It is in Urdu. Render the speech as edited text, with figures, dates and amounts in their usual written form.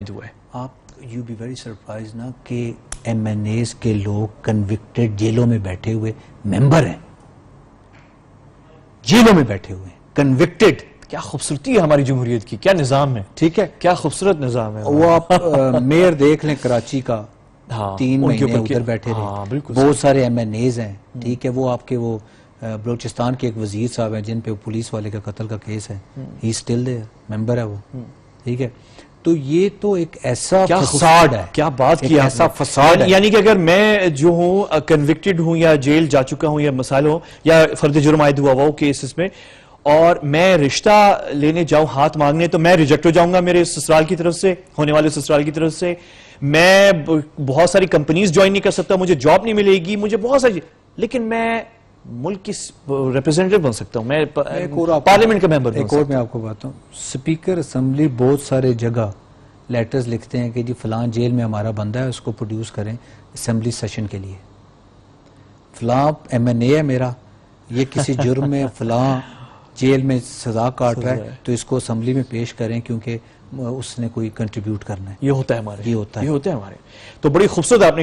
آپ یو بی ویری سرپرائز نا کہ ایم این ایز کے لوگ کنوکٹڈ جیلوں میں بیٹھے ہوئے ممبر ہیں، جیلوں میں بیٹھے ہوئے کنوکٹڈ. کیا خوبصورتی ہے ہماری جمہوریت کی، کیا نظام ہے، ٹھیک ہے، کیا خوبصورت نظام ہے. وہ آپ میئر دیکھ لیں کراچی کا، 3 مہینے ادھر بیٹھے رہے. بہت سارے ایم این ایز ہیں، ٹھیک ہے. وہ آپ کے وہ بلوچستان کے ایک وزیر صاحب ہیں جن پہ پولیس والے کا قتل کا کیس ہے، ہی اسٹل دیئر، ممبر ہے وہ، ٹھیک ہے. تو یہ تو ایک ایسا فساد ہے، کیا بات کیا، ایسا فساد ہے. یعنی کہ اگر میں جو ہوں کنوکٹڈ ہوں یا جیل جا چکا ہوں یا مسائل ہوں یا فرد جرم عائد ہوا وہ کیسز میں، اور میں رشتہ لینے جاؤں ہاتھ مانگنے تو میں ریجیکٹ ہو جاؤں گا میرے سسرال کی طرف سے، ہونے والے سسرال کی طرف سے. میں بہت ساری کمپنیز جوائن نہیں کر سکتا، مجھے جاب نہیں ملے گی، مجھے بہت ساری، لیکن میں ملک کی ریپرزینٹیو بن سکتا ہوں، میں پارلیمنٹ کا ممبر بن سکتا ہوں. ایک اور میں آپ کو بات ہوں، سپیکر اسمبلی بہت سارے جگہ لیٹرز لکھتے ہیں کہ جی فلاں جیل میں ہمارا بندہ ہے، اس کو پروڈیوس کریں اسمبلی سیشن کے لیے. فلاں ایم این اے ہے میرا، یہ کسی جرم میں فلاں جیل میں سزا کاٹ رہا ہے، تو اس کو اسمبلی میں پیش کریں کیونکہ اس نے کوئی کنٹریبیوٹ کرنا ہے. یہ ہوتا ہے ہمارے، یہ ہوتا ہے ہمارے. تو بڑی خوبصورت آپ نے